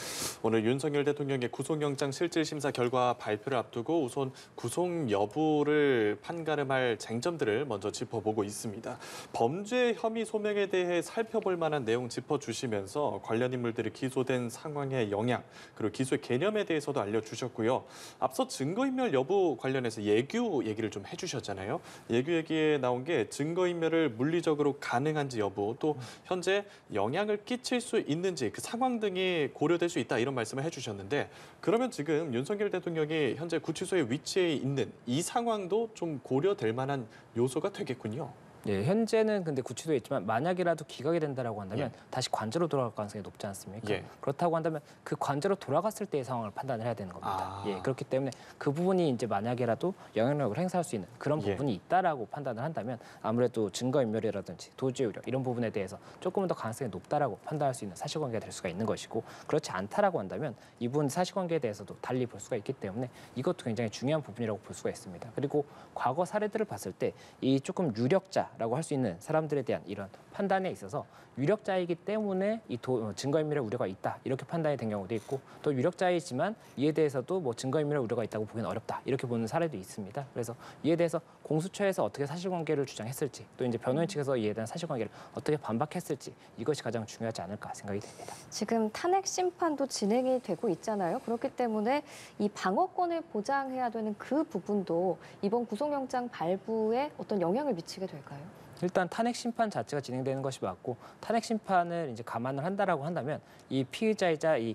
오늘 윤석열 대통령의 구속영장 실질심사 결과 발표를 앞두고 우선 구속 여부를 판가름할 쟁점들을 먼저 짚어보고 있습니다. 범죄 혐의 소명에 대해 살펴볼 만한 내용 짚어주시면서 관련 인물들이 기소된 상황의 영향, 그리고 기소의 개념에 대해서도 알려주셨고요. 앞서 증거인멸 여부 관련해서 예규 얘기를 좀 해주셨잖아요. 예규 얘기에 나온 게 증거인멸을 물리적으로 가능한지 여부, 또 현재 영향을 끼칠 수 있는지 그 상황 등이 고려될 수 있다 이런 말씀을 해주셨는데, 그러면 지금 윤석열 대통령이 현재 구치소에 위치해 있는 이 상황도 좀 고려될 만한 요소가 되겠군요. 예, 현재는 근데 구치소에 있지만 만약이라도 기각이 된다라고 한다면 다시 관저로 돌아갈 가능성이 높지 않습니까? 예. 그렇다고 한다면 그 관저로 돌아갔을 때의 상황을 판단을 해야 되는 겁니다. 아. 예, 그렇기 때문에 그 부분이 이제 만약이라도 영향력을 행사할 수 있는 그런 예. 부분이 있다라고 판단을 한다면 아무래도 증거인멸이라든지 도주의 우려 이런 부분에 대해서 조금은 더 가능성이 높다라고 판단할 수 있는 사실관계가 될 수가 있는 것이고, 그렇지 않다라고 한다면 이 부분 사실관계에 대해서도 달리 볼 수가 있기 때문에 이것도 굉장히 중요한 부분이라고 볼 수가 있습니다. 그리고 과거 사례들을 봤을 때 이 조금 유력자라고 할 수 있는 사람들에 대한 이런 판단에 있어서 유력자이기 때문에 이 증거인멸의 우려가 있다 이렇게 판단이 된 경우도 있고, 또 유력자이지만 이에 대해서도 뭐 증거인멸의 우려가 있다고 보기는 어렵다 이렇게 보는 사례도 있습니다. 그래서 이에 대해서 공수처에서 어떻게 사실관계를 주장했을지, 또 이제 변호인 측에서 이에 대한 사실관계를 어떻게 반박했을지, 이것이 가장 중요하지 않을까 생각이 됩니다. 지금 탄핵 심판도 진행이 되고 있잖아요. 그렇기 때문에 이 방어권을 보장해야 되는 그 부분도 이번 구속영장 발부에 어떤 영향을 미치게 될까요? 일단 탄핵 심판 자체가 진행되는 것이 맞고, 탄핵 심판을 이제 감안을 한다라고 한다면 이 피의자이자 이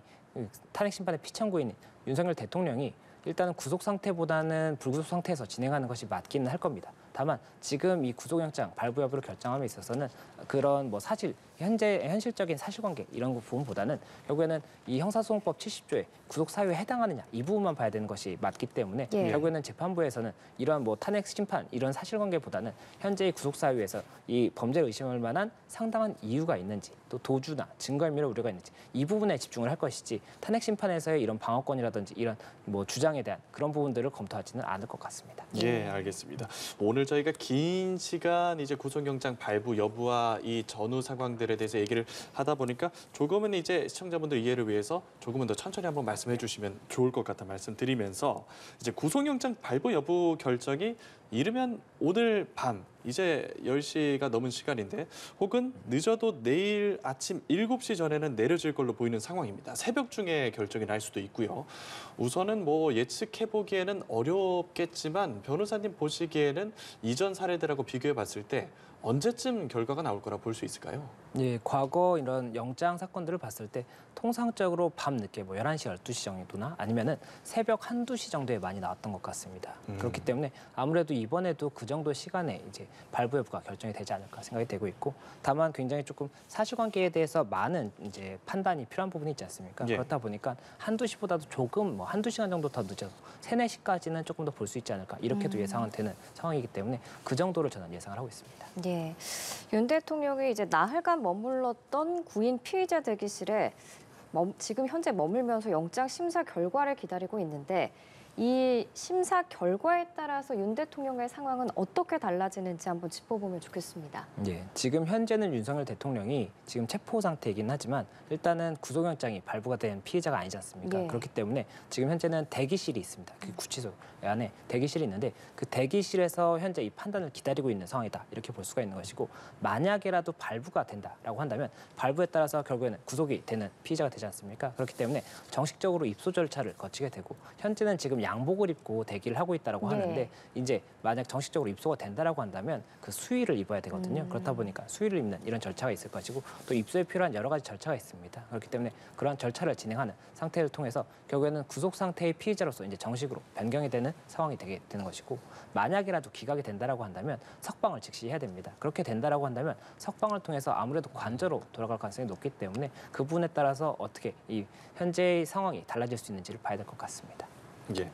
탄핵 심판의 피청구인 윤석열 대통령이 일단은 구속 상태보다는 불구속 상태에서 진행하는 것이 맞기는 할 겁니다. 다만 지금 이 구속영장 발부 여부를 결정함에 있어서는 그런 뭐 사실 현실적인 사실관계 이런 부분보다는 결국에는 이 형사소송법 70조의 구속 사유에 해당하느냐 이 부분만 봐야 되는 것이 맞기 때문에 예. 결국에는 재판부에서는 이러한 뭐 탄핵 심판 이런 사실관계보다는 현재의 구속 사유에서 이 범죄를 의심할 만한 상당한 이유가 있는지, 또 도주나 증거인멸의 우려가 있는지 이 부분에 집중을 할 것이지 탄핵 심판에서의 이런 방어권이라든지 이런 뭐 주장에 대한 그런 부분들을 검토하지는 않을 것 같습니다. 예, 알겠습니다. 오늘 저희가 긴 시간 이제 구속영장 발부 여부와 이 전후 상황들에 대해서 얘기를 하다 보니까 조금은 이제 시청자분들 이해를 위해서 조금은 더 천천히 한번 말씀해 주시면 좋을 것 같아 말씀드리면서, 이제 구속영장 발부 여부 결정이 이르면 오늘 밤 이제 10시가 넘은 시간인데, 혹은 늦어도 내일 아침 7시 전에는 내려질 걸로 보이는 상황입니다. 새벽 중에 결정이 날 수도 있고요. 우선은 뭐 예측해 보기에는 어렵겠지만 변호사님 보시기에는 이전 사례들하고 비교해 봤을 때 언제쯤 결과가 나올 거라 볼 수 있을까요? 예, 과거 이런 영장 사건들을 봤을 때 통상적으로 밤늦게 뭐 11시, 12시 정도나 아니면은 새벽 1~2시 정도에 많이 나왔던 것 같습니다. 그렇기 때문에 아무래도 이번에도 그 정도 시간에 이제 발부 여부가 결정이 되지 않을까 생각이 되고 있고, 다만 굉장히 조금 사실관계에 대해서 많은 이제 판단이 필요한 부분이 있지 않습니까? 예. 그렇다 보니까 1~2시보다도 조금 뭐 1~2시간 정도 더 늦어서 3~4시까지는 조금 더 볼 수 있지 않을까 이렇게도 예상은 되는 상황이기 때문에 그 정도를 저는 예상을 하고 있습니다. 예. 윤 대통령이 이제 나흘간 머물렀던 구인 피의자 대기실에 지금 현재 머물면서 영장 심사 결과를 기다리고 있는데 이 심사 결과에 따라서 윤 대통령의 상황은 어떻게 달라지는지 한번 짚어보면 좋겠습니다. 예, 지금 현재는 윤석열 대통령이 지금 체포 상태이긴 하지만 일단은 구속영장이 발부가 된 피해자가 아니지 않습니까? 예. 그렇기 때문에 지금 현재는 대기실이 있습니다. 그 구치소 안에 대기실이 있는데 그 대기실에서 현재 이 판단을 기다리고 있는 상황이다. 이렇게 볼 수가 있는 것이고 만약에라도 발부가 된다라고 한다면 발부에 따라서 결국에는 구속이 되는 피해자가 되지 않습니까? 그렇기 때문에 정식적으로 입소 절차를 거치게 되고 현재는 지금 양복을 입고 대기를 하고 있다라고 네. 하는데 이제 만약 정식적으로 입소가 된다라고 한다면 그 수의를 입어야 되거든요. 그렇다 보니까 수의를 입는 이런 절차가 있을 것이고 또 입소에 필요한 여러 가지 절차가 있습니다. 그렇기 때문에 그러한 절차를 진행하는 상태를 통해서 결국에는 구속 상태의 피해자로서 이제 정식으로 변경이 되는 상황이 되게 되는 것이고 만약이라도 기각이 된다라고 한다면 석방을 즉시 해야 됩니다. 그렇게 된다라고 한다면 석방을 통해서 아무래도 관저로 돌아갈 가능성이 높기 때문에 그 부분에 따라서 어떻게 이 현재의 상황이 달라질 수 있는지를 봐야 될 것 같습니다. 예.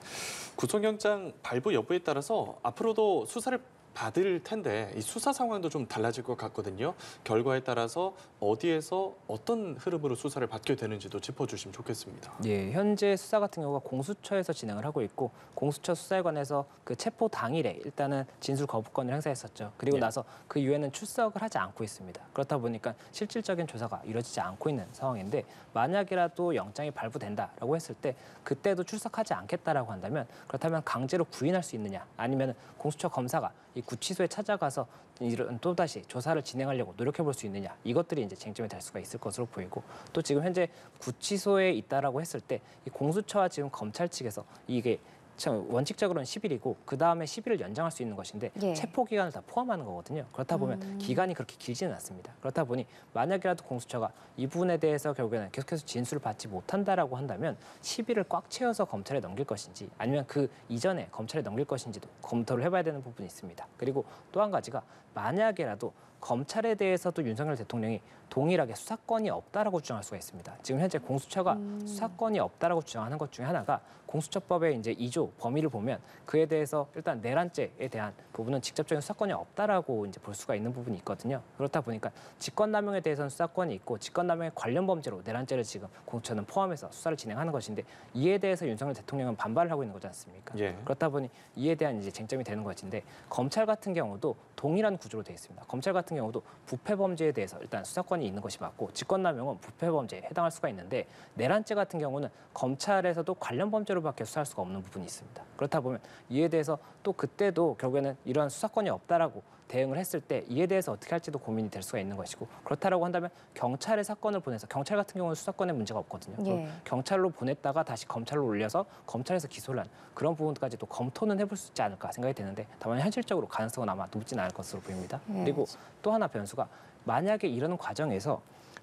구속영장 발부 여부에 따라서 앞으로도 수사를 받을 텐데 이 수사 상황도 좀 달라질 것 같거든요. 결과에 따라서 어디에서 어떤 흐름으로 수사를 받게 되는지도 짚어주시면 좋겠습니다. 예, 현재 수사 같은 경우가 공수처에서 진행을 하고 있고 공수처 수사에 관해서 그 체포 당일에 일단은 진술 거부권을 행사했었죠. 그리고 예. 나서 그 이후에는 출석을 하지 않고 있습니다. 그렇다 보니까 실질적인 조사가 이루어지지 않고 있는 상황인데 만약이라도 영장이 발부된다라고 했을 때 그때도 출석하지 않겠다라고 한다면 그렇다면 강제로 구인할 수 있느냐 아니면 공수처 검사가 이 구치소에 찾아가서 이런 또다시 조사를 진행하려고 노력해 볼 수 있느냐 이것들이 이제 쟁점이 될 수가 있을 것으로 보이고 또 지금 현재 구치소에 있다라고 했을 때 이 공수처와 지금 검찰 측에서 이게 참 원칙적으로는 10일이고 그 다음에 10일을 연장할 수 있는 것인데 예. 체포 기간을 다 포함하는 거거든요. 그렇다 보면 기간이 그렇게 길지는 않습니다. 그렇다 보니 만약이라도 공수처가 이 부분에 대해서 결국에는 계속해서 진술을 받지 못한다라고 한다면 10일을 꽉 채워서 검찰에 넘길 것인지 아니면 그 이전에 검찰에 넘길 것인지도 검토를 해봐야 되는 부분이 있습니다. 그리고 또 한 가지가 만약에라도 검찰에 대해서도 윤석열 대통령이 동일하게 수사권이 없다라고 주장할 수가 있습니다. 지금 현재 공수처가 수사권이 없다라고 주장하는 것 중에 하나가 공수처법의 이제 2조 범위를 보면 그에 대해서 일단 내란죄에 대한 부분은 직접적인 수사권이 없다라고 이제 볼 수가 있는 부분이 있거든요. 그렇다 보니까 직권남용에 대해서는 수사권이 있고 직권남용의 관련 범죄로 내란죄를 지금 공수처는 포함해서 수사를 진행하는 것인데 이에 대해서 윤석열 대통령은 반발을 하고 있는 거지 않습니까? 예. 그렇다 보니 이에 대한 이제 쟁점이 되는 것인데 검찰 같은 경우도 동일한 구조로 되어 있습니다. 검찰 같은 경우도 부패 범죄에 대해서 일단 수사권이 있는 것이 맞고 직권남용은 부패 범죄에 해당할 수가 있는데 내란죄 같은 경우는 검찰에서도 관련 범죄로밖에 수사할 수가 없는 부분이 있습니다. 그렇다 보면 이에 대해서 또 그때도 결국에는 이러한 수사권이 없다라고 대응을 했을 때 이에 대해서 어떻게 할지도 고민이 될 수가 있는 것이고 그렇다라고 한다면 경찰에 사건을 보내서 경찰 같은 경우는 수사권에 문제가 없거든요. 예. 경찰로 보냈다가 다시 검찰로 올려서 검찰에서 기소를 한 그런 부분까지도 검토는 해볼 수 있지 않을까 생각이 되는데 다만 현실적으로 가능성은 아마 높지는 않을 것으로 보입니다. 예. 그리고 또 하나 변수가 만약에 이런 과정에서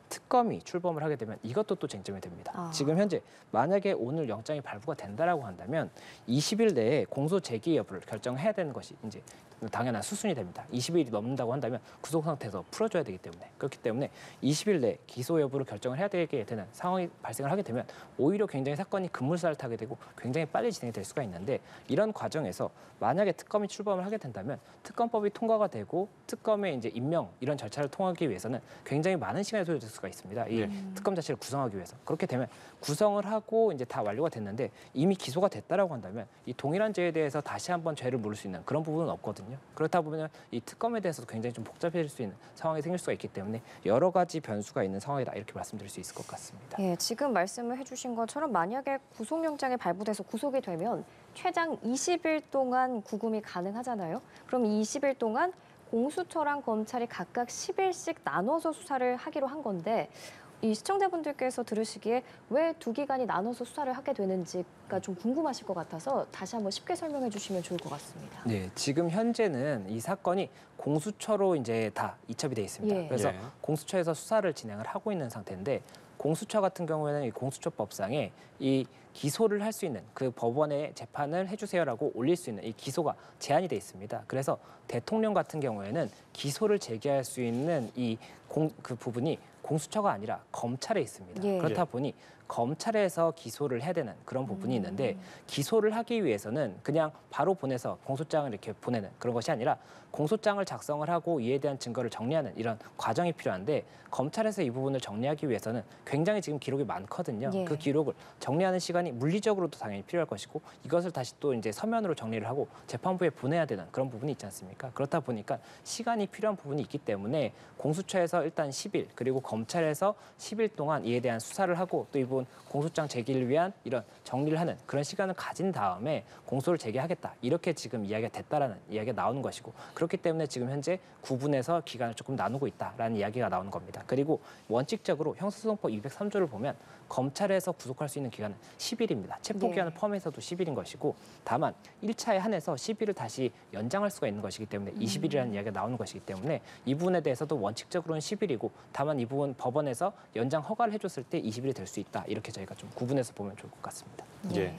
특검이 출범을 하게 되면 이것도 또 쟁점이 됩니다. 아. 지금 현재 만약에 오늘 영장이 발부가 된다라고 한다면 20일 내에 공소 제기 여부를 결정해야 되는 것이 이제 당연한 수순이 됩니다. 20일이 넘는다고 한다면 구속 상태에서 풀어줘야 되기 때문에 그렇기 때문에 20일 내 기소 여부를 결정을 해야 되게 되는 상황이 발생을 하게 되면 오히려 굉장히 사건이 급물살을 타게 되고 굉장히 빨리 진행이 될 수가 있는데 이런 과정에서 만약에 특검이 출범을 하게 된다면 특검법이 통과가 되고 특검의 이제 임명 이런 절차를 통하기 위해서는 굉장히 많은 시간이 소요될 수가 있습니다. 이 특검 자체를 구성하기 위해서 그렇게 되면 구성을 하고 이제 다 완료가 됐는데 이미 기소가 됐다라고 한다면 이 동일한 죄에 대해서 다시 한번 죄를 물을 수 있는 그런 부분은 없거든요. 그렇다 보면 이 특검에 대해서도 굉장히 좀 복잡해질 수 있는 상황이 생길 수가 있기 때문에 여러 가지 변수가 있는 상황이다 이렇게 말씀드릴 수 있을 것 같습니다. 예, 지금 말씀을 해주신 것처럼 만약에 구속영장이 발부돼서 구속이 되면 최장 20일 동안 구금이 가능하잖아요. 그럼 이 20일 동안 공수처랑 검찰이 각각 10일씩 나눠서 수사를 하기로 한 건데 이 시청자분들께서 들으시기에 왜 두 기관이 나눠서 수사를 하게 되는지가 좀 궁금하실 것 같아서 다시 한번 쉽게 설명해 주시면 좋을 것 같습니다. 네, 지금 현재는 이 사건이 공수처로 이제 다 이첩이 돼 있습니다. 예. 그래서 예. 공수처에서 수사를 진행을 하고 있는 상태인데 공수처 같은 경우에는 이 공수처법상에 이 기소를 할 수 있는 그 법원에 재판을 해주세요라고 올릴 수 있는 이 기소가 제한이 돼 있습니다. 그래서 대통령 같은 경우에는 기소를 제기할 수 있는 그 부분이 공수처가 아니라 검찰에 있습니다. 예. 그렇다 보니 검찰에서 기소를 해야 되는 그런 부분이 있는데 기소를 하기 위해서는 그냥 바로 보내서 공소장을 이렇게 보내는 그런 것이 아니라 공소장을 작성을 하고 이에 대한 증거를 정리하는 이런 과정이 필요한데 검찰에서 이 부분을 정리하기 위해서는 굉장히 지금 기록이 많거든요. 예. 그 기록을 정리하는 시간이 물리적으로도 당연히 필요할 것이고 이것을 다시 또 이제 서면으로 정리를 하고 재판부에 보내야 되는 그런 부분이 있지 않습니까? 그렇다 보니까 시간이 필요한 부분이 있기 때문에 공수처에서 일단 10일 그리고 검찰에서 10일 동안 이에 대한 수사를 하고 또 이 부분 공소장 제기를 위한 이런 정리를 하는 그런 시간을 가진 다음에 공소를 제기하겠다. 이렇게 지금 이야기가 됐다라는 이야기가 나오는 것이고 그렇기 때문에 지금 현재 구분해서 기간을 조금 나누고 있다라는 이야기가 나오는 겁니다. 그리고 원칙적으로 형사소송법 203조를 보면 검찰에서 구속할 수 있는 기간은 10일입니다. 체포기간을 네. 포함해서도 10일인 것이고 다만 1차에 한해서 10일을 다시 연장할 수가 있는 것이기 때문에 20일이라는 이야기가 나오는 것이기 때문에 이 부분에 대해서도 원칙적으로는 10일이고 다만 이 부분 법원에서 연장 허가를 해줬을 때 20일이 될 수 있다. 이렇게 저희가 좀 구분해서 보면 좋을 것 같습니다. 예.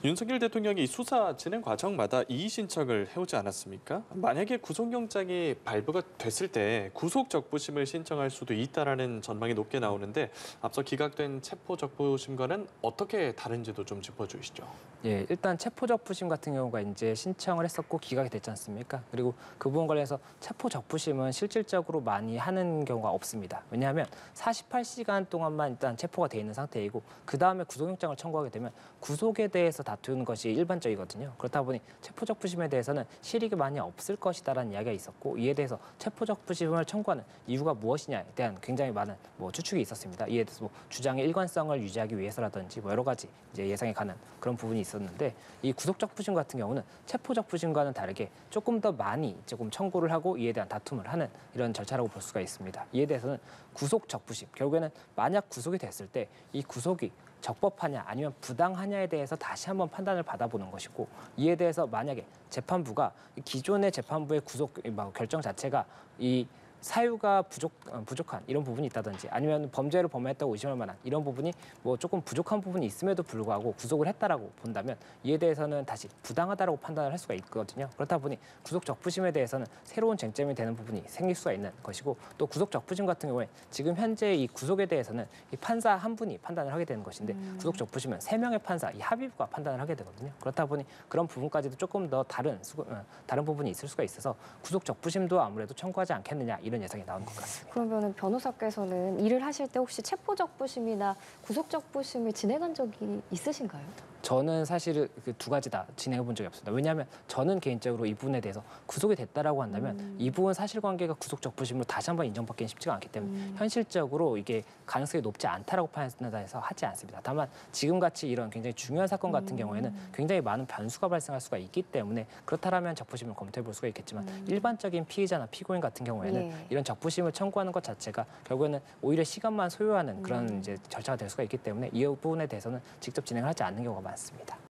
윤석열 대통령이 수사 진행 과정마다 이의 신청을 해오지 않았습니까? 만약에 구속영장이 발부가 됐을 때 구속적부심을 신청할 수도 있다라는 전망이 높게 나오는데 앞서 기각된 체포적부심과는 어떻게 다른지도 좀 짚어주시죠. 예, 일단 체포적부심 같은 경우가 이제 신청을 했었고 기각이 됐지 않습니까? 그리고 그 부분 관련해서 체포적부심은 실질적으로 많이 하는 경우가 없습니다. 왜냐하면 48시간 동안만 일단 체포가 돼 있는 상태이고 그 다음에 구속영장을 청구하게 되면 구속에 대해서 다투는 것이 일반적이거든요. 그렇다 보니 체포적부심에 대해서는 실익이 많이 없을 것이다라는 이야기가 있었고 이에 대해서 체포적부심을 청구하는 이유가 무엇이냐에 대한 굉장히 많은 추측이 있었습니다. 이에 대해서 주장의 일관성을 유지하기 위해서라든지 여러 가지 이제 예상이 가는 그런 부분이 있었는데 이 구속적부심 같은 경우는 체포적부심과는 다르게 조금 더 많이 조금 청구를 하고 이에 대한 다툼을 하는 이런 절차라고 볼 수가 있습니다. 이에 대해서는 구속적부심 결국에는 만약 구속이 됐을 때 이 구속이 적법하냐 아니면 부당하냐에 대해서 다시 한번 판단을 받아보는 것이고 이에 대해서 만약에 재판부가 기존의 재판부의 구속 결정 자체가 이 사유가 부족한 이런 부분이 있다든지 아니면 범죄를 범했다고 의심할 만한 이런 부분이 조금 부족한 부분이 있음에도 불구하고 구속을 했다라고 본다면 이에 대해서는 다시 부당하다라고 판단을 할 수가 있거든요. 그렇다 보니 구속적부심에 대해서는 새로운 쟁점이 되는 부분이 생길 수가 있는 것이고 또 구속적부심 같은 경우에 지금 현재 이 구속에 대해서는 이 판사 한 분이 판단을 하게 되는 것인데 구속적부심은 3명의 판사 이 합의부가 판단을 하게 되거든요. 그렇다 보니 그런 부분까지도 조금 더 다른 부분이 있을 수가 있어서 구속적부심도 아무래도 청구하지 않겠느냐 이런 예상이 나오는 것 같습니다. 그러면 변호사께서는 일을 하실 때 혹시 체포적부심이나 구속적부심을 진행한 적이 있으신가요? 저는 사실 그 두 가지 다 진행해 본 적이 없습니다. 왜냐하면 저는 개인적으로 이 부분에 대해서 구속이 됐다라고 한다면 이 부분 사실관계가 구속적부심으로 다시 한번 인정받기는 쉽지가 않기 때문에 현실적으로 이게 가능성이 높지 않다라고 판단해서 하지 않습니다. 다만 지금같이 이런 굉장히 중요한 사건 같은 경우에는 굉장히 많은 변수가 발생할 수가 있기 때문에 그렇다면 적부심을 검토해 볼 수가 있겠지만 일반적인 피의자나 피고인 같은 경우에는 예. 이런 적부심을 청구하는 것 자체가 결국에는 오히려 시간만 소요하는 그런 이제 절차가 될 수가 있기 때문에 이 부분에 대해서는 직접 진행을 하지 않는 경우가 많습니다.